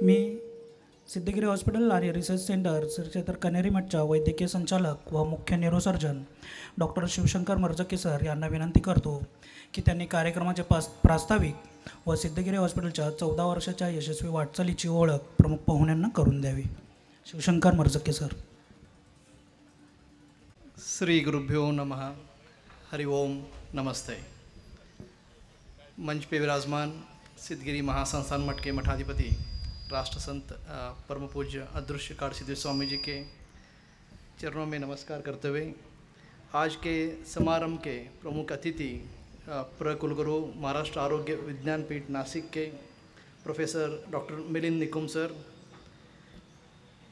मी Siddhagiri hospital आणि research centre Shri क्षेत्र कनेरीमठच्या वैद्यकीय संचालक व मुख्य न्यूरोसर्जन डॉक्टर शिवशंकर मर्जके सर यांना विनंती करतो की त्यांनी कार्यक्रमाचे प्रास्ताविक व सिद्धगिरी हॉस्पिटलच्या 14 वर्षाच्या यशस्वी वाटचालीची ओळख प्रमुख पाहुण्यांना करून द्यावी. शिवशंकर मर्जके सर. श्री गुरुभ्यो नमः. हरि ओम. नमस्ते. मंच पे विराजमान सिद्धगिरी महासंस्थान मठ के मठाधिपति राष्ट्र संत परम पूज्य अदृश्य काशीदेव स्वामी जी के चरणों में नमस्कार करते हुए आज के समारंभ के प्रमुख अतिथि प्रकुलगुरु महाराष्ट्र आरोग्य विज्ञान पीठ नासिक के professor doctor Milind Nikum sir,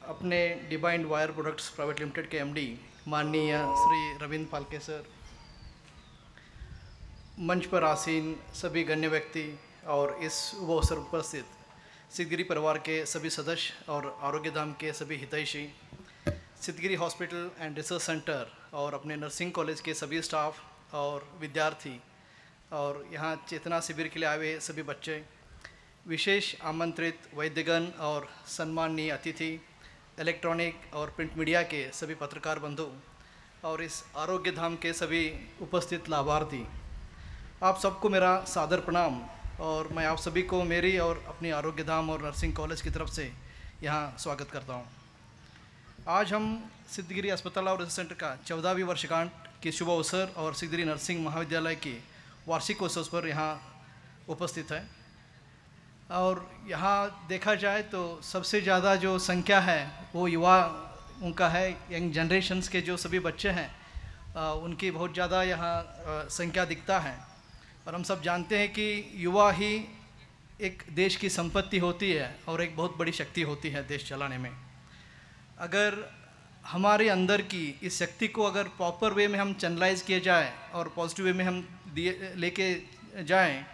अपने Divine Wire Products Private Limited के एमडी माननीय श्री रविंद्र फाल्के सर, मंच पर आसीन सभी गण्य व्यक्ति और इस शुभ अवसर उपस्थित सिद्धगिरी परिवार के सभी सदस्य और आरोग्य धाम के सभी हितैषी, Siddhagiri hospital and research centre और अपने नर्सिंग कॉलेज के सभी स्टाफ और विद्यार्थी और यहाँ चेतना शिविर के लिए आए हुए सभी बच्चे, विशेष आमंत्रित वैद्यगण और सम्माननीय अतिथि, इलेक्ट्रॉनिक और प्रिंट मीडिया के सभी पत्रकार बंधु और इस आरोग्य धाम के सभी उपस्थित लाभार्थी, आप सबको मेरा सादर प्रणाम और मैं आप सभी को मेरी और अपनी आरोग्य धाम और नर्सिंग कॉलेज की तरफ से यहाँ स्वागत करता हूँ. आज हम सिद्धगिरी अस्पताल और रिसर्च सेंटर का 14वीं वर्षगांठ के शुभ अवसर और सिद्धगिरी नर्सिंग महाविद्यालय की वार्षिक उत्सव पर यहाँ उपस्थित है. और यहाँ देखा जाए तो सबसे ज़्यादा जो संख्या है वो युवा उनका है. यंग जनरेशन्स के जो सभी बच्चे हैं उनकी बहुत ज़्यादा यहाँ संख्या दिखता है. और हम सब जानते हैं कि युवा ही एक देश की संपत्ति होती है और एक बहुत बड़ी शक्ति होती है देश चलाने में. अगर हमारे अंदर की इस शक्ति को अगर प्रॉपर वे में हम चैनलाइज किए जाए और पॉजिटिव वे में हम लेके जाएं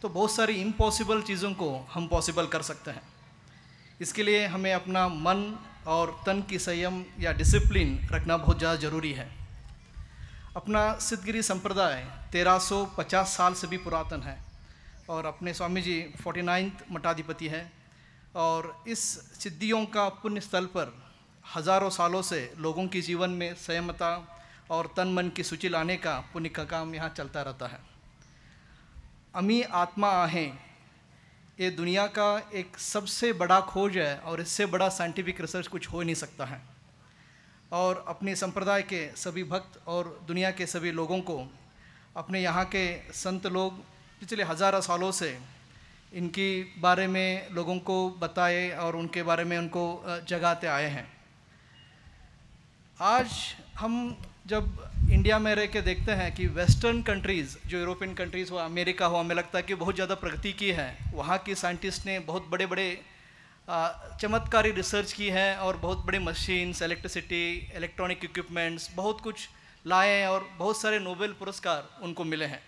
तो बहुत सारी इम्पॉसिबल चीज़ों को हम पॉसिबल कर सकते हैं. इसके लिए हमें अपना मन और तन की संयम या डिसिप्लिन रखना बहुत ज़्यादा ज़रूरी है. अपना सिद्धगिरी संप्रदाय 1350 साल से भी पुरातन है और अपने स्वामी जी 49th मठाधिपति है. और इस सिद्धियों का पुण्य स्थल पर हज़ारों सालों से लोगों के जीवन में संयमता और तन मन की सूची लाने का पुण्य का काम यहाँ चलता रहता है. अमी आत्मा आहें ये दुनिया का एक सबसे बड़ा खोज है और इससे बड़ा साइंटिफिक रिसर्च कुछ हो ही नहीं सकता है. और अपने संप्रदाय के सभी भक्त और दुनिया के सभी लोगों को अपने यहाँ के संत लोग पिछले हज़ारों सालों से इनकी बारे में लोगों को बताए और उनके बारे में उनको जगाते आए हैं. आज हम जब इंडिया में रह के देखते हैं कि वेस्टर्न कंट्रीज़ जो यूरोपियन कंट्रीज़ हो, अमेरिका हो, हमें लगता है कि बहुत ज़्यादा प्रगति की है. वहाँ की साइंटिस्ट ने बहुत बड़े बड़े चमत्कारी रिसर्च की है और बहुत बड़े मशीन्स, इलेक्ट्रिसिटी, इलेक्ट्रॉनिक इक्विपमेंट्स बहुत कुछ लाए हैं और बहुत सारे नोबेल पुरस्कार उनको मिले हैं.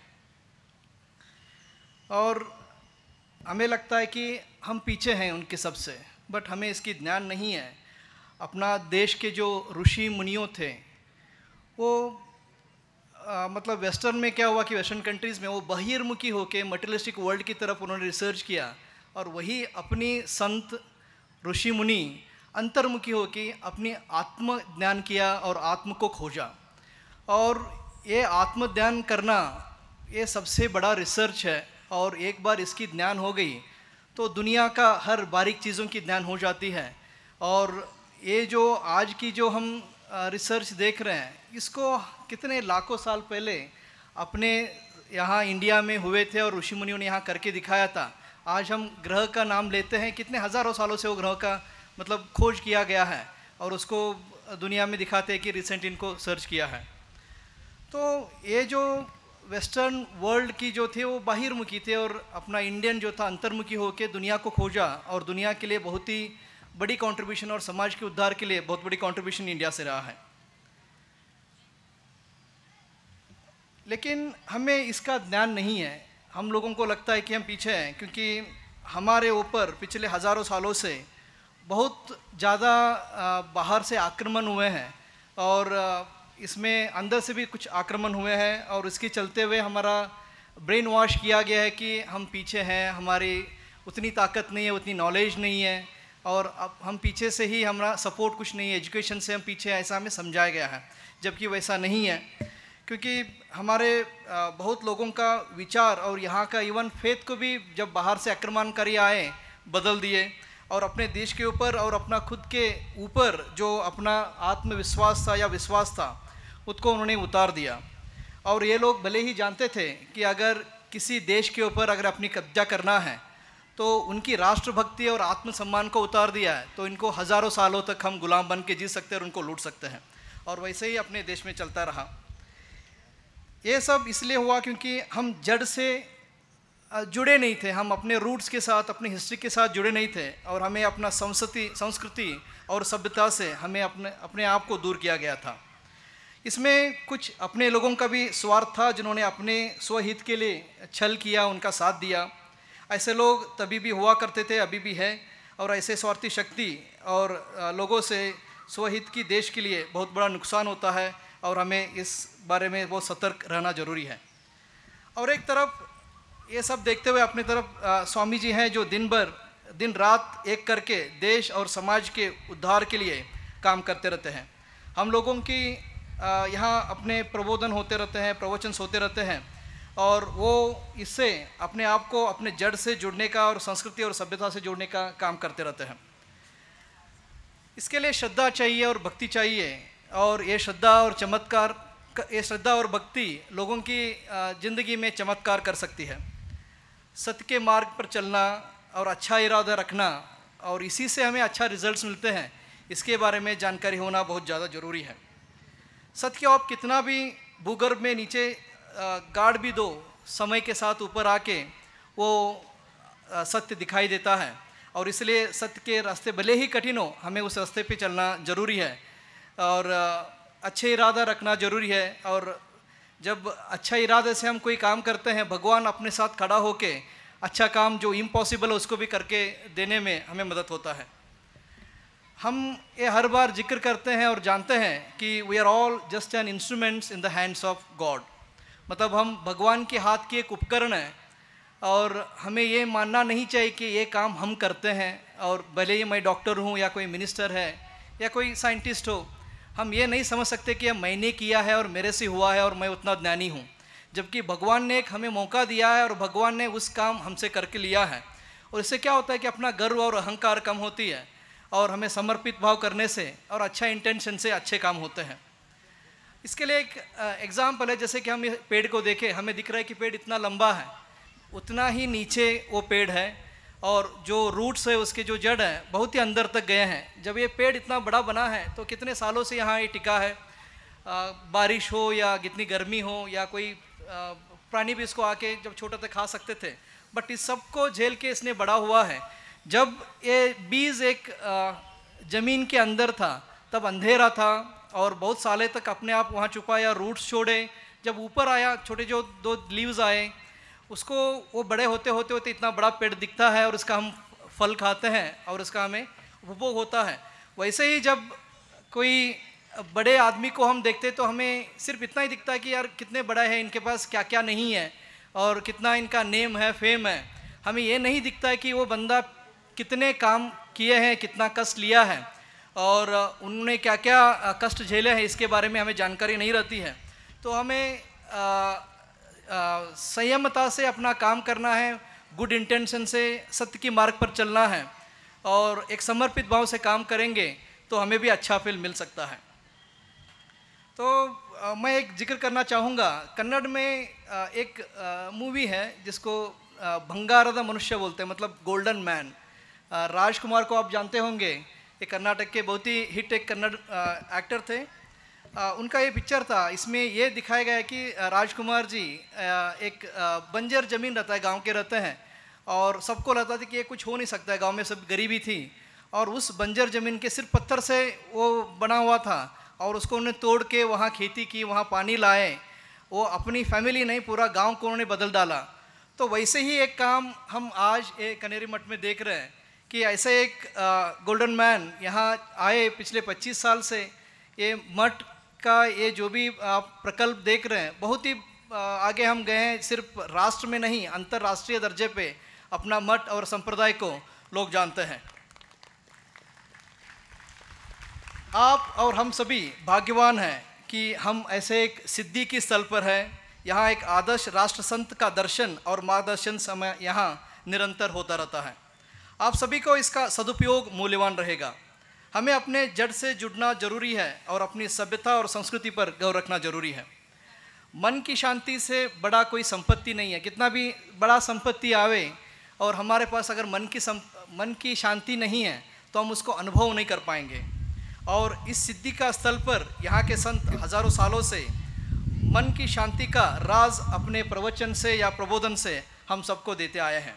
और हमें लगता है कि हम पीछे हैं उनके सबसे, बट हमें इसकी ज्ञान नहीं है. अपना देश के जो ऋषि मुनियों थे वो मतलब वेस्टर्न में क्या हुआ कि वेस्टर्न कंट्रीज़ में वो बहिर्मुखी होकर मटेरियलिस्टिक वर्ल्ड की तरफ उन्होंने रिसर्च किया और वही अपनी संत ऋषि मुनि अंतर्मुखी होकर अपनी आत्म ज्ञान किया और आत्म को खोजा. और ये आत्मज्ञान करना ये सबसे बड़ा रिसर्च है और एक बार इसकी ज्ञान हो गई तो दुनिया का हर बारीक चीज़ों की ज्ञान हो जाती है. और ये जो आज की जो हम रिसर्च देख रहे हैं इसको कितने लाखों साल पहले अपने यहाँ इंडिया में हुए थे और ऋषि मुनियों ने यहाँ करके दिखाया था. आज हम ग्रह का नाम लेते हैं, कितने हज़ारों सालों से वो ग्रह का मतलब खोज किया गया है और उसको दुनिया में दिखाते हैं कि रिसेंट इनको सर्च किया है. तो ये जो वेस्टर्न वर्ल्ड की जो थे वो बाहिर्मुखी थे और अपना इंडियन जो था अंतर्मुखी होकर दुनिया को खोजा और दुनिया के लिए बहुत ही बड़ी कंट्रीब्यूशन और समाज के उद्धार के लिए बहुत बड़ी कंट्रीब्यूशन इंडिया से रहा है. लेकिन हमें इसका ज्ञान नहीं है. हम लोगों को लगता है कि हम पीछे हैं क्योंकि हमारे ऊपर पिछले हज़ारों सालों से बहुत ज़्यादा बाहर से आक्रमण हुए हैं और इसमें अंदर से भी कुछ आक्रमण हुए हैं और इसके चलते हुए हमारा ब्रेन वॉश किया गया है कि हम पीछे हैं, हमारी उतनी ताकत नहीं है, उतनी नॉलेज नहीं है, और अब हम पीछे से ही हमारा सपोर्ट कुछ नहीं है, एजुकेशन से हम पीछे, ऐसा हमें समझाया गया है, जबकि वैसा नहीं है। क्योंकि हमारे बहुत लोगों का विचार और यहाँ का इवन फेथ को भी जब बाहर से आक्रमणकारी आए बदल दिए, और अपने देश के ऊपर और अपना खुद के ऊपर जो अपना आत्मविश्वास था या विश्वास था उसको उन्होंने उतार दिया। और ये लोग भले ही जानते थे कि अगर किसी देश के ऊपर अगर अपनी कब्जा करना है तो उनकी राष्ट्रभक्ति और आत्मसम्मान को उतार दिया है तो इनको हज़ारों सालों तक हम गुलाम बन के जी सकते हैं और उनको लूट सकते हैं, और वैसे ही अपने देश में चलता रहा। ये सब इसलिए हुआ क्योंकि हम जड़ से जुड़े नहीं थे, हम अपने रूट्स के साथ, अपनी हिस्ट्री के साथ जुड़े नहीं थे, और हमें अपना संस्कृति और सभ्यता से हमें अपने आप को दूर किया गया था। इसमें कुछ अपने लोगों का भी स्वार्थ था जिन्होंने अपने स्वहित के लिए छल किया, उनका साथ दिया। ऐसे लोग तभी भी हुआ करते थे, अभी भी है, और ऐसे स्वार्थी शक्ति और लोगों से स्वहित की देश के लिए बहुत बड़ा नुकसान होता है, और हमें इस बारे में बहुत सतर्क रहना जरूरी है। और एक तरफ ये सब देखते हुए अपनी तरफ स्वामी जी हैं जो दिन रात एक करके देश और समाज के उद्धार के लिए काम करते रहते हैं। हम लोगों की यहाँ अपने प्रबोधन होते रहते हैं, प्रवचन होते रहते हैं, और वो इससे अपने आप को अपने जड़ से जुड़ने का और संस्कृति और सभ्यता से जुड़ने का काम करते रहते हैं। इसके लिए श्रद्धा चाहिए और भक्ति चाहिए, और ये श्रद्धा और भक्ति लोगों की ज़िंदगी में चमत्कार कर सकती है। सत्य के मार्ग पर चलना और अच्छा इरादा रखना, और इसी से हमें अच्छा रिजल्ट्स मिलते हैं, इसके बारे में जानकारी होना बहुत ज़्यादा ज़रूरी है। सत्य को आप कितना भी भूगर्भ में नीचे गाड़ भी दो, समय के साथ ऊपर आके वो सत्य दिखाई देता है, और इसलिए सत्य के रास्ते भले ही कठिन हो, हमें उस रास्ते पे चलना ज़रूरी है, और अच्छे इरादा रखना ज़रूरी है। और जब अच्छा इरादे से हम कोई काम करते हैं, भगवान अपने साथ खड़ा होके अच्छा काम जो इम्पॉसिबल है उसको भी करके देने में हमें मदद होता है। हम ये हर बार जिक्र करते हैं और जानते हैं कि we are all just an instruments in the hands of God, मतलब हम भगवान के हाथ की एक उपकरण है, और हमें ये मानना नहीं चाहिए कि ये काम हम करते हैं, और भले ही मैं डॉक्टर हूँ या कोई मिनिस्टर है या कोई साइंटिस्ट हो, हम ये नहीं समझ सकते कि मैंने किया है और मेरे से हुआ है और मैं उतना ज्ञानी हूँ, जबकि भगवान ने एक हमें मौका दिया है और भगवान ने उस काम हमसे करके लिया है। और इससे क्या होता है कि अपना गर्व और अहंकार कम होती है, और हमें समर्पित भाव करने से और अच्छा इंटेंशन से अच्छे काम होते हैं। इसके लिए एक एग्जाम्पल है, जैसे कि हम ये पेड़ को देखें, हमें दिख रहा है कि पेड़ इतना लंबा है, उतना ही नीचे वो पेड़ है, और जो रूट्स है उसके जो जड़ है बहुत ही अंदर तक गए हैं। जब ये पेड़ इतना बड़ा बना है तो कितने सालों से यहाँ ये टिका है, बारिश हो या कितनी गर्मी हो या कोई प्राणी भी इसको आके जब छोटा तक खा सकते थे, बट इस सब को झेल के इसने बड़ा हुआ है। जब ये बीज एक ज़मीन के अंदर था तब अंधेरा था, और बहुत सालों तक अपने आप वहाँ छुपाया, रूट्स छोड़े, जब ऊपर आया छोटे जो 2 लीव्स आए, उसको वो बड़े होते होते होते इतना बड़ा पेड़ दिखता है, और इसका हम फल खाते हैं और इसका हमें उपभोग होता है। वैसे ही जब कोई बड़े आदमी को हम देखते तो हमें सिर्फ इतना ही दिखता है कि यार कितने बड़ा है, इनके पास क्या क्या नहीं है, और कितना इनका नेम है, फेम है। हमें ये नहीं दिखता है कि वो बंदा कितने काम किए हैं, कितना कष्ट लिया है, और उन्होंने क्या क्या कष्ट झेले हैं, इसके बारे में हमें जानकारी नहीं रहती है। तो हमें संयमता से अपना काम करना है, गुड इंटेंशन से सत्य की मार्ग पर चलना है, और एक समर्पित भाव से काम करेंगे तो हमें भी अच्छा फल मिल सकता है। तो मैं एक जिक्र करना चाहूँगा, कन्नड़ में एक मूवी है जिसको भंगाರದ मनुष्य बोलते हैं, मतलब गोल्डन मैन। राजकुमार को आप जानते होंगे, ये कर्नाटक के बहुत ही हिट एक कन्नड़ एक्टर थे। उनका ये पिक्चर था, इसमें ये दिखाया गया है कि राजकुमार जी एक बंजर ज़मीन रहता है, गांव के रहते हैं, और सबको लगता था कि ये कुछ हो नहीं सकता है, गांव में सब गरीबी थी, और उस बंजर ज़मीन के सिर्फ पत्थर से वो बना हुआ था, और उसको उन्होंने तोड़ के वहाँ खेती की, वहाँ पानी लाए, वो अपनी फैमिली नहीं पूरा गाँव को उन्होंने बदल डाला। तो वैसे ही एक काम हम आज एक कनेरी मठ में देख रहे हैं कि ऐसे एक गोल्डन मैन यहाँ आए पिछले 25 साल से। ये मठ का ये जो भी आप प्रकल्प देख रहे हैं बहुत ही आगे हम गए हैं, सिर्फ राष्ट्र में नहीं अंतर्राष्ट्रीय दर्जे पे अपना मठ और संप्रदाय को लोग जानते हैं। आप और हम सभी भाग्यवान हैं कि हम ऐसे एक सिद्धि की स्थल पर हैं। यहाँ एक आदर्श राष्ट्र संत का दर्शन और मार्गदर्शन समय यहाँ निरंतर होता रहता है। आप सभी को इसका सदुपयोग मूल्यवान रहेगा। हमें अपने जड़ से जुड़ना जरूरी है और अपनी सभ्यता और संस्कृति पर गौर रखना जरूरी है। मन की शांति से बड़ा कोई संपत्ति नहीं है। कितना भी बड़ा संपत्ति आवे और हमारे पास अगर मन की शांति नहीं है तो हम उसको अनुभव नहीं कर पाएंगे। और इस सिद्धि का स्थल पर यहाँ के संत हजारों सालों से मन की शांति का राज अपने प्रवचन से या प्रबोधन से हम सबको देते आए हैं।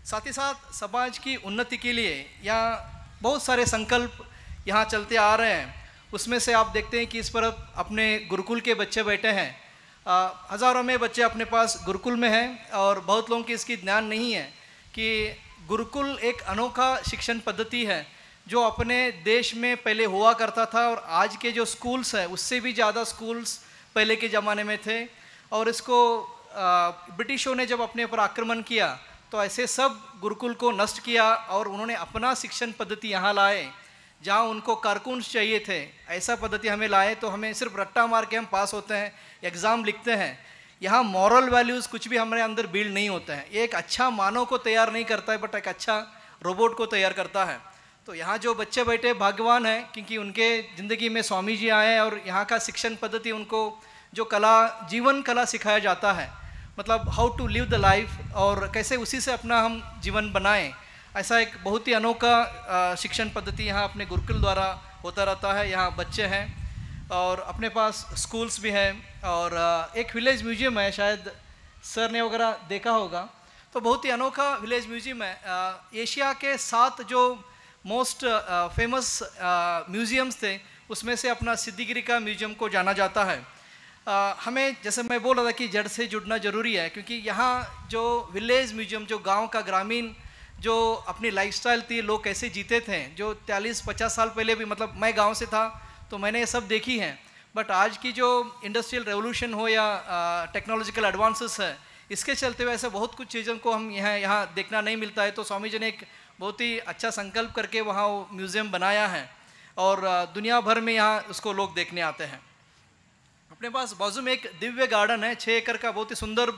साथ ही साथ समाज की उन्नति के लिए यहाँ बहुत सारे संकल्प यहाँ चलते आ रहे हैं। उसमें से आप देखते हैं कि इस पर अपने गुरुकुल के बच्चे बैठे हैं। हज़ारों में बच्चे अपने पास गुरुकुल में हैं और बहुत लोगों की इसकी ज्ञान नहीं है कि गुरुकुल एक अनोखा शिक्षण पद्धति है जो अपने देश में पहले हुआ करता था और आज के जो स्कूल्स हैं उससे भी ज़्यादा स्कूल्स पहले के ज़माने में थे। और इसको ब्रिटिशों ने जब अपने ऊपर आक्रमण किया तो ऐसे सब गुरुकुल को नष्ट किया और उन्होंने अपना शिक्षण पद्धति यहाँ लाए जहाँ उनको कारकुन्स चाहिए थे। ऐसा पद्धति हमें लाए तो हमें सिर्फ रट्टा मार के हम पास होते हैं, एग्ज़ाम लिखते हैं। यहाँ मॉरल वैल्यूज़ कुछ भी हमारे अंदर बिल्ड नहीं होते हैं। ये एक अच्छा मानव को तैयार नहीं करता है बट एक अच्छा रोबोट को तैयार करता है। तो यहाँ जो बच्चे बैठे भाग्यवान हैं क्योंकि उनके ज़िंदगी में स्वामी जी आए और यहाँ का शिक्षण पद्धति उनको जो कला जीवन कला सिखाया जाता है, मतलब how to live the life और कैसे उसी से अपना हम जीवन बनाएं, ऐसा एक बहुत ही अनोखा शिक्षण पद्धति यहाँ अपने गुरुकुल द्वारा होता रहता है। यहाँ बच्चे हैं और अपने पास स्कूल्स भी हैं और एक विलेज म्यूजियम है, शायद सर ने वगैरह देखा होगा। तो बहुत ही अनोखा विलेज म्यूजियम है। एशिया के 7 जो मोस्ट फेमस म्यूज़ियम्स थे उसमें से अपना सिद्धिगिरी का म्यूज़ियम को जाना जाता है। हमें जैसे मैं बोल रहा था कि जड़ से जुड़ना ज़रूरी है क्योंकि यहाँ जो विलेज म्यूज़ियम जो गांव का ग्रामीण जो अपनी लाइफस्टाइल थी, लोग कैसे जीते थे, जो 40-50 साल पहले भी, मतलब मैं गांव से था तो मैंने ये सब देखी हैं। बट आज की जो इंडस्ट्रियल रेवोल्यूशन हो या टेक्नोलॉजिकल एडवांसेस है, इसके चलते हुए ऐसे बहुत कुछ चीज़ों को हम यहाँ देखना नहीं मिलता है। तो स्वामी जी ने एक बहुत ही अच्छा संकल्प करके वहाँ वो म्यूज़ियम बनाया है और दुनिया भर में यहाँ उसको लोग देखने आते हैं। अपने पास बाजू में एक दिव्य गार्डन है, 6 एकड़ का बहुत ही सुंदर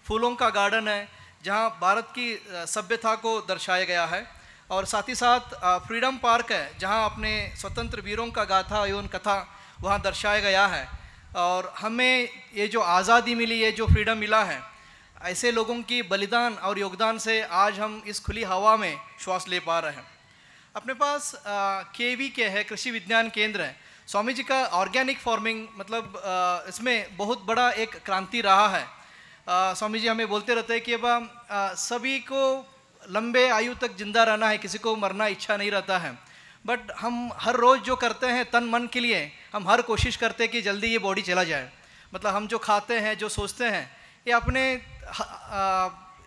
फूलों का गार्डन है जहाँ भारत की सभ्यता को दर्शाया गया है। और साथ ही साथ फ्रीडम पार्क है जहाँ अपने स्वतंत्र वीरों का गाथा एवं कथा वहाँ दर्शाया गया है। और हमें ये जो आज़ादी मिली है, जो फ्रीडम मिला है, ऐसे लोगों की बलिदान और योगदान से आज हम इस खुली हवा में श्वास ले पा रहे हैं। अपने पास KVK है, कृषि विज्ञान केंद्र है। स्वामी जी का ऑर्गेनिक फार्मिंग, मतलब इसमें बहुत बड़ा एक क्रांति रहा है। स्वामी जी हमें बोलते रहते हैं कि अब सभी को लंबे आयु तक जिंदा रहना है, किसी को मरना इच्छा नहीं रहता है। बट हम हर रोज़ जो करते हैं तन मन के लिए, हम हर कोशिश करते हैं कि जल्दी ये बॉडी चला जाए। मतलब हम जो खाते हैं, जो सोचते हैं, ये अपने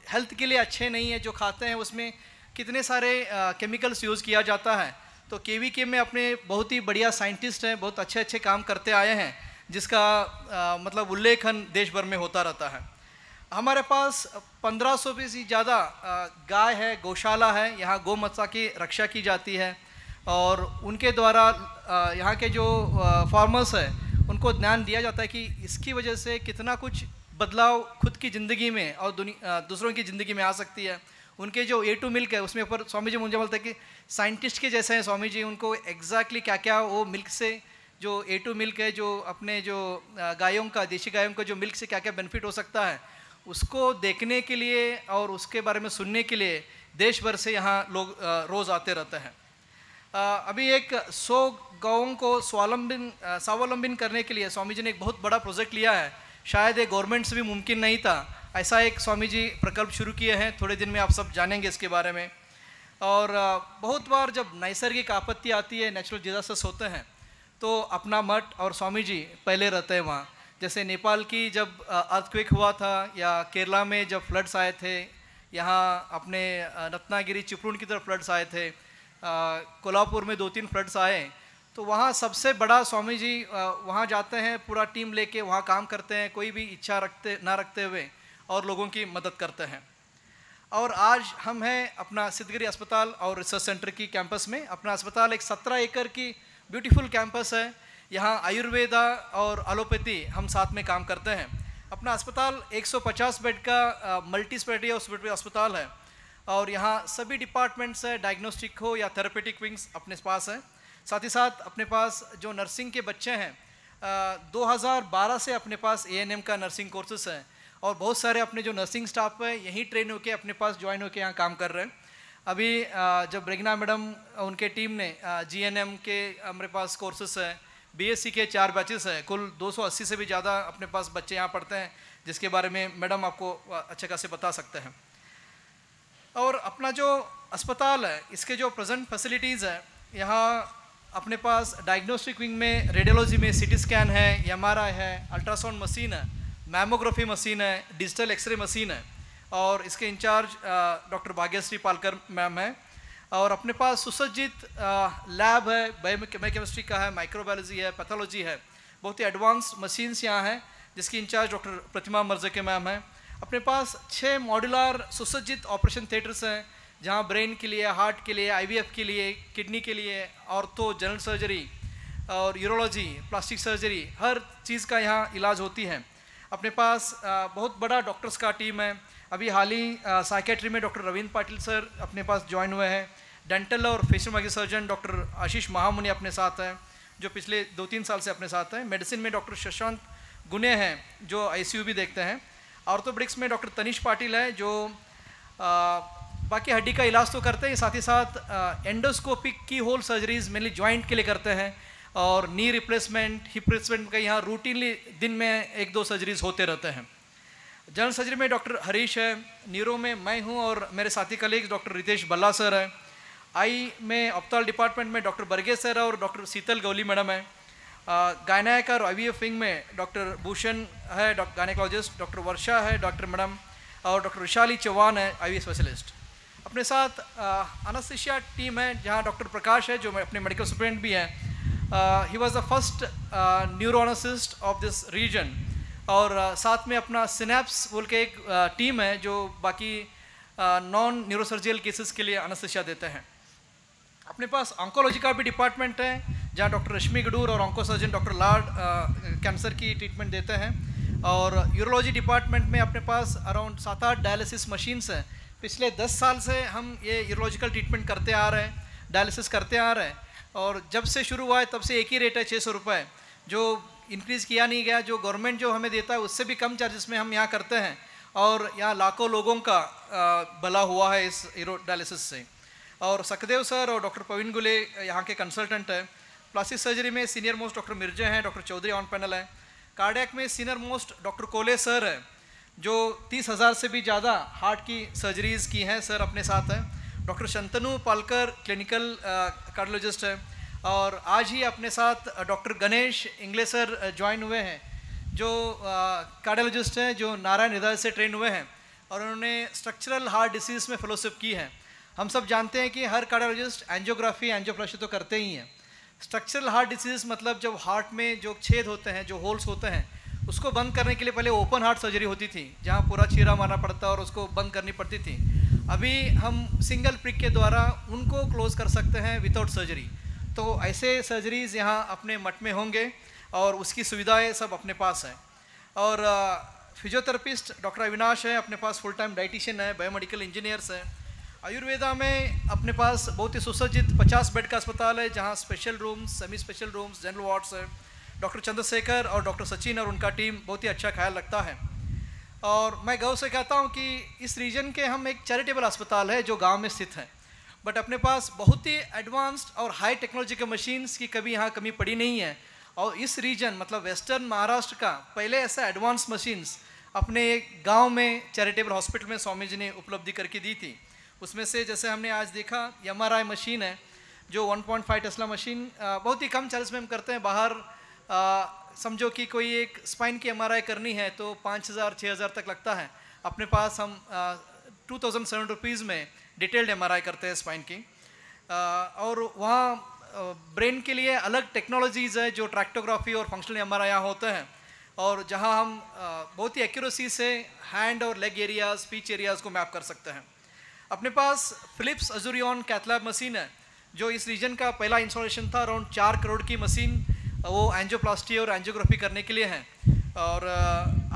हेल्थ के लिए अच्छे नहीं है। जो खाते हैं उसमें कितने सारे केमिकल्स यूज़ किया जाता है। तो KVK में अपने बहुत ही बढ़िया साइंटिस्ट हैं, बहुत अच्छे अच्छे काम करते आए हैं जिसका मतलब उल्लेखन देश भर में होता रहता है। हमारे पास 1500 से ज़्यादा गाय है, गौशाला है। यहाँ गौ माता की रक्षा की जाती है और उनके द्वारा यहाँ के जो फार्मर्स हैं उनको ज्ञान दिया जाता है कि इसकी वजह से कितना कुछ बदलाव खुद की ज़िंदगी में और दूसरों की ज़िंदगी में आ सकती है। उनके जो A2 मिल्क है उसमें पर स्वामी जी मुझे बोलते हैं कि साइंटिस्ट के जैसे हैं स्वामी जी। उनको एग्जैक्टली क्या क्या वो मिल्क से, जो A2 मिल्क है, जो अपने जो गायों का, देशी गायों का जो मिल्क से क्या क्या बेनिफिट हो सकता है, उसको देखने के लिए और उसके बारे में सुनने के लिए देश भर से यहाँ लोग रोज़ आते रहते हैं। अभी एक 100 गाँवों को स्वावलंबन करने के लिए स्वामी जी ने एक बहुत बड़ा प्रोजेक्ट लिया है। शायद ये गवर्नमेंट से भी मुमकिन नहीं था। ऐसा एक स्वामी जी प्रकल्प शुरू किए हैं, थोड़े दिन में आप सब जानेंगे इसके बारे में। और बहुत बार जब नैसर्गिक आपत्ति आती है, नेचुरल डिजास्टर्स होते हैं, तो अपना मठ और स्वामी जी पहले रहते हैं वहाँ। जैसे नेपाल की जब अर्थक्वेक हुआ था या केरला में जब फ्लड्स आए थे, यहाँ अपने रत्नागिरी चिपळूण की तरफ फ्लड्स आए थे, कोल्हापुर में 2-3 फ्लड्स आए, तो वहाँ सबसे बड़ा स्वामी जी वहाँ जाते हैं, पूरा टीम लेके वहाँ काम करते हैं, कोई भी इच्छा ना रखते हुए और लोगों की मदद करते हैं। और आज हम हैं अपना सिद्धगिरी अस्पताल और रिसर्च सेंटर की कैंपस में। अपना अस्पताल एक 17 एकड़ की ब्यूटीफुल कैंपस है। यहाँ आयुर्वेदा और एलोपैथी हम साथ में काम करते हैं। अपना अस्पताल 150 बेड का मल्टी स्पेशलिटी अस्पताल है और यहाँ सभी डिपार्टमेंट्स है, डायग्नोस्टिक हो या थेरेपेटिक विंग्स अपने पास है। साथ ही साथ अपने पास जो नर्सिंग के बच्चे हैं 2012 से अपने पास ANM का नर्सिंग कोर्सेस है और बहुत सारे अपने जो नर्सिंग स्टाफ है यहीं ट्रेन होके अपने पास ज्वाइन होके यहाँ काम कर रहे हैं। अभी जब रेगना मैडम उनके टीम ने GNM के हमारे पास कोर्सेस है, BSc के 4 बैचेस है, कुल 280 से भी ज़्यादा अपने पास बच्चे यहाँ पढ़ते हैं, जिसके बारे में मैडम आपको अच्छे खासे बता सकते हैं। और अपना जो अस्पताल है इसके जो प्रेजेंट फैसिलिटीज़ है, यहाँ अपने पास डायग्नोस्टिक विंग में रेडियोलॉजी में CT स्कैन है, MRI है, अल्ट्रासाउंड मशीन है, मैमोग्राफी मशीन है, डिजिटल एक्सरे मशीन है और इसके in charge doctor Bhagyashree Palkar ma'am है। और अपने पास सुसज्जित लैब है, बायोकेमिस्ट्री का है, माइक्रोबायोलॉजी है, पैथोलॉजी है, बहुत ही एडवांस मशीन्स यहाँ हैं जिसकी इंचार्ज डॉक्टर प्रतिमा मर्ज़के मैम है। अपने पास 6 मॉड्यूलर सुसज्जित ऑपरेशन थिएटर्स हैं जहाँ ब्रेन के लिए, हार्ट के लिए, IVF के लिए, किडनी के लिए, ऑर्थो, जनरल सर्जरी और यूरोलॉजी, प्लास्टिक सर्जरी, हर चीज़ का यहाँ इलाज होती है। अपने पास बहुत बड़ा डॉक्टर्स का टीम है। अभी हाल ही साइकेट्री में डॉक्टर रविंद्र पाटिल सर अपने पास ज्वाइन हुए हैं। डेंटल और फेशियल मैगी सर्जन डॉक्टर आशीष महामुनि अपने साथ हैं जो पिछले 2-3 साल से अपने साथ हैं। मेडिसिन में डॉक्टर शशांक गुने हैं जो ICU भी देखते हैं। ऑर्थोपेडिक्स में डॉक्टर तनिष पाटिल है जो बाकी हड्डी का इलाज तो करते हैं, साथ ही साथ एंडोस्कोपिक की होल सर्जरीज मेनली जॉइंट के लिए करते हैं और नी रिप्लेसमेंट, हिप रिप्लेसमेंट का यहाँ रूटीनली दिन में 1-2 सर्जरीज होते रहते हैं। जनरल सर्जरी में डॉक्टर हरीश है, न्यूरो में मैं हूँ और मेरे साथी कलीग्स डॉक्टर रितेश बल्ला सर है, आई में ऑप्थाल डिपार्टमेंट में डॉक्टर बर्गे सर है और डॉक्टर शीतल गौली मैडम है। गायनाक और IVF विंग में डॉक्टर भूषण है, गायनेकोलॉजिस्ट, डॉक्टर वर्षा है डॉक्टर मैडम और डॉक्टर विशाली चौहान है IVF स्पेशलिस्ट। अपने साथ एनेस्थीसिया टीम है जहाँ डॉक्टर प्रकाश है जो अपने मेडिकल सुपरिटेंडेंट भी हैं। He was the first neurologist of this region और साथ में अपना सिनेप्स बोल के एक टीम है जो बाकी नॉन न्यूरोसर्जिकल केसेस के लिए एनेस्थीसिया देते हैं। अपने पास ऑन्कोलॉजी का भी डिपार्टमेंट है जहाँ डॉक्टर रश्मि गडूर और ऑन्को सर्जन डॉक्टर लाड कैंसर की ट्रीटमेंट देते हैं। और यूरोलॉजी डिपार्टमेंट में अपने पास अराउंड 7-8 डायलिसिस मशीन्स हैं। पिछले 10 साल से हम ये यूरोलॉजिकल ट्रीटमेंट करते आ रहे हैं, डायलिसिस करते आ रहे हैं और जब से शुरू हुआ है तब से एक ही रेट है 600 रुपये, जो इंक्रीज़ किया नहीं गया। जो गवर्नमेंट जो हमें देता है उससे भी कम चार्जेस में हम यहाँ करते हैं और यहाँ लाखों लोगों का भला हुआ है इस डायलिसिस से। और सखदेव सर और डॉक्टर प्रवीण गुले यहाँ के कंसल्टेंट है। प्लास्टिक सर्जरी में सीनियर मोस्ट डॉक्टर मिर्जे हैं, डॉक्टर चौधरी ऑन पैनल है। कार्डियक में सीनियर मोस्ट डॉक्टर कोले सर है जो 30,000 से भी ज़्यादा हार्ट की सर्जरीज़ की हैं, सर अपने साथ हैं। Doctor Shantanu Palkar clinical cardiologist है और आज ही अपने साथ doctor Ganesh Ingle sir join हुए हैं जो कार्डियोलॉजिस्ट हैं जो नारायण हृदय से ट्रेन हुए हैं और उन्होंने स्ट्रक्चरल हार्ट डिसीज़ में फेलोशिप की है। हम सब जानते हैं कि हर कार्डियोलॉजिस्ट एंजियोग्राफी, एंजियोप्लास्टी तो करते ही हैं। स्ट्रक्चरल हार्ट डिसीज़ मतलब जब हार्ट में जो छेद होते हैं, जो होल्स होते हैं, उसको बंद करने के लिए पहले ओपन हार्ट सर्जरी होती थी जहाँ पूरा चीरा मारना पड़ता और उसको बंद करनी पड़ती थी। अभी हम सिंगल प्रिक के द्वारा उनको क्लोज कर सकते हैं विदाउट सर्जरी। तो ऐसे सर्जरीज़ यहाँ अपने मठ में होंगे और उसकी सुविधाएं सब अपने पास हैं। और फिजियोथेरेपिस्ट डॉक्टर अविनाश है, अपने पास फुल टाइम डाइटिशियन है, बायोमेडिकल इंजीनियर्स है। आयुर्वेदा में अपने पास बहुत ही सुसज्जित 50 बेड का अस्पताल है जहाँ special rooms, semi special rooms, general wards है। डॉक्टर चंद्रशेखर और डॉक्टर सचिन और उनका टीम बहुत ही अच्छा ख्याल रखता है। और मैं गाँव से कहता हूँ कि इस रीजन के हम एक चैरिटेबल अस्पताल है जो गांव में स्थित है, बट अपने पास बहुत ही एडवांस्ड और हाई टेक्नोलॉजी के मशीन्स की कभी यहाँ कमी पड़ी नहीं है। और इस रीजन मतलब वेस्टर्न महाराष्ट्र का पहले ऐसा एडवांस मशीन्स अपने गांव में चैरिटेबल हॉस्पिटल में स्वामी जी ने उपलब्धि करके दी थी। उसमें से जैसे हमने आज देखा MRI मशीन है जो 1.5 टेस्ला मशीन बहुत ही कम चार्ज में हम करते हैं। बाहर समझो कि कोई एक स्पाइन की MRI करनी है तो 5,000-6,000 तक लगता है। अपने पास हम 2,700 रुपीज़ में डिटेल्ड MRI करते हैं स्पाइन की। और वहाँ ब्रेन के लिए अलग टेक्नोलॉजीज़ है जो ट्रैक्टोग्राफी और फंक्शनल MRI यहाँ होते हैं और जहाँ हम बहुत ही एक्यूरेसी से हैंड और लेग एरियाज, स्पीच एरियाज़ को मैप कर सकते हैं। अपने पास फिलिप्स अजूरियन कैथलैब मशीन है, जो इस रीजन का पहला इंस्टॉलेशन था। अराउंड 4 करोड़ की मशीन, वो एंजियोप्लास्टी और एंजियोग्राफी करने के लिए है। और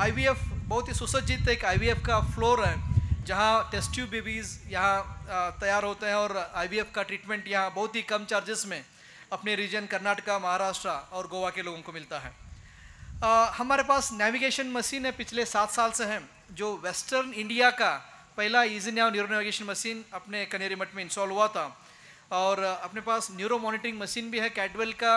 IVF बहुत ही सुसज्जित एक IVF का फ्लोर है, जहाँ टेस्ट ट्यूब बेबीज़ यहाँ तैयार होते हैं, और IVF का ट्रीटमेंट यहाँ बहुत ही कम चार्जेस में अपने रीजन कर्नाटका, महाराष्ट्र और गोवा के लोगों को मिलता है। हमारे पास नेविगेशन मशीन है, पिछले 7 साल से है, जो वेस्टर्न इंडिया का पहला ईजी नाव न्यूरो नेविगेशन मशीन अपने कनेरी मठ में इंस्टॉल हुआ था। और अपने पास न्यूरो मॉनिटरिंग मशीन भी है, कैडवेल का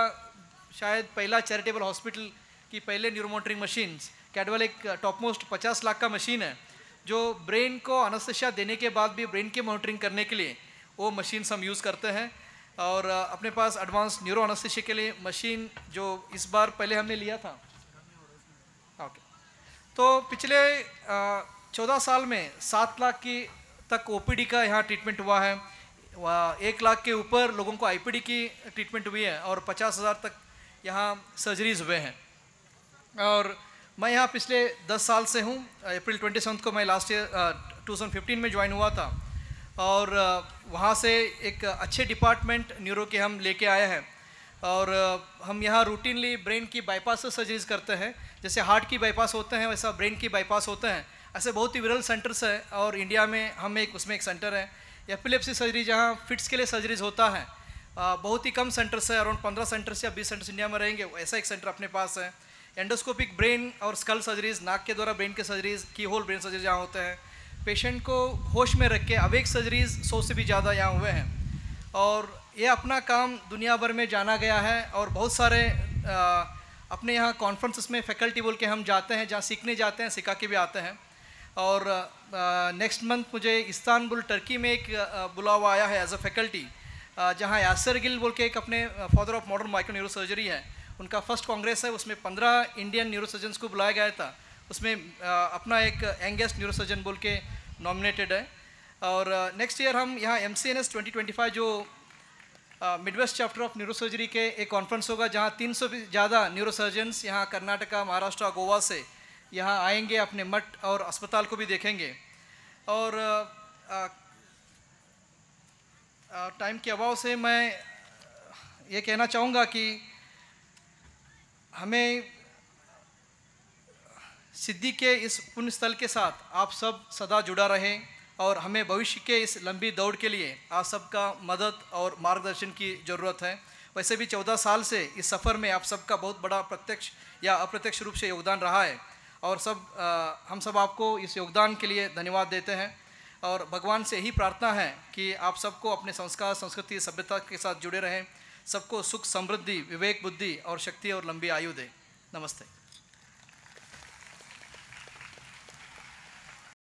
शायद पहला चैरिटेबल हॉस्पिटल की पहले न्यूरो मॉनिटरिंग मशीन। कैडवेल एक टॉप मोस्ट 50 लाख का मशीन है, जो ब्रेन को अनस्थेसिया देने के बाद भी ब्रेन की मॉनिटरिंग करने के लिए वो मशीन्स हम यूज़ करते हैं। और अपने पास एडवांस न्यूरो अनस्थेसिया के लिए मशीन जो इस बार पहले हमने लिया था। ओके, तो पिछले 14 साल में 7 लाख की तक OPD का यहाँ ट्रीटमेंट हुआ है, 1 लाख के ऊपर लोगों को IPD की ट्रीटमेंट हुई है, और 50,000 तक यहाँ सर्जरीज हुए हैं। और मैं यहाँ पिछले 10 साल से हूँ। अप्रैल 27 को मैं लास्ट ईयर 2015 में ज्वाइन हुआ था, और वहाँ से एक अच्छे डिपार्टमेंट न्यूरो के हम लेके आए हैं। और हम यहाँ रूटीनली ब्रेन की बाईपास सर्जरीज करते हैं, जैसे हार्ट की बाईपास होते हैं वैसा ब्रेन की बाईपास होते हैं। ऐसे बहुत ही विरल सेंटर्स है, और इंडिया में हम उसमें एक सेंटर है। एपिलेप्सी सर्जरी जहाँ फिट्स के लिए सर्जरीज होता है, बहुत ही कम सेंटर्स है, अराउंड 15 सेंटर्स या 20 सेंटर्स इंडिया में रहेंगे, ऐसा एक सेंटर अपने पास है। एंडोस्कोपिक ब्रेन और स्कल सर्जरीज, नाक के द्वारा ब्रेन के सर्जरीज, की होल ब्रेन सर्जरी जहाँ होते हैं। पेशेंट को होश में रख के अवेक सर्जरीज 100 से भी ज़्यादा यहाँ हुए हैं। और ये अपना काम दुनिया भर में जाना गया है, और बहुत सारे अपने यहाँ कॉन्फ्रेंसेस में फैकल्टी बोल के हम जाते हैं, जहाँ सीखने जाते हैं, सिखा के भी आते हैं। और नेक्स्ट मंथ मुझे इस्तांबुल टर्की में एक बुलावा आया है एज अ फैकल्टी, जहाँ यासर गिल बोल के एक अपने father of modern micro neuro surgery है, उनका फर्स्ट कांग्रेस है, उसमें 15 इंडियन न्यूरो सर्जन्स को बुलाया गया था। उसमें अपना एक यंगेस्ट न्यूरो सर्जन बोल के नॉमिनेटेड है। और नेक्स्ट ईयर हम यहाँ MCNS 2025 जो Midwest chapter of neuro surgery के एक कॉन्फ्रेंस होगा, जहाँ 300 भी ज़्यादा न्यूरो सर्जन्स यहाँ कर्नाटका, महाराष्ट्र, गोवा से यहाँ आएंगे, अपने मठ और अस्पताल को भी देखेंगे। और टाइम के अभाव से मैं ये कहना चाहूँगा कि हमें सिद्धि के इस पुण्य स्थल के साथ आप सब सदा जुड़ा रहें, और हमें भविष्य के इस लंबी दौड़ के लिए आप सबका मदद और मार्गदर्शन की ज़रूरत है। वैसे भी 14 साल से इस सफ़र में आप सबका बहुत बड़ा प्रत्यक्ष या अप्रत्यक्ष रूप से योगदान रहा है, और हम सब आपको इस योगदान के लिए धन्यवाद देते हैं। और भगवान से यही प्रार्थना है कि आप सबको अपने संस्कार, संस्कृति, सभ्यता के साथ जुड़े रहें, सबको सुख, समृद्धि, विवेक, बुद्धि और शक्ति और लंबी आयु दे। नमस्ते।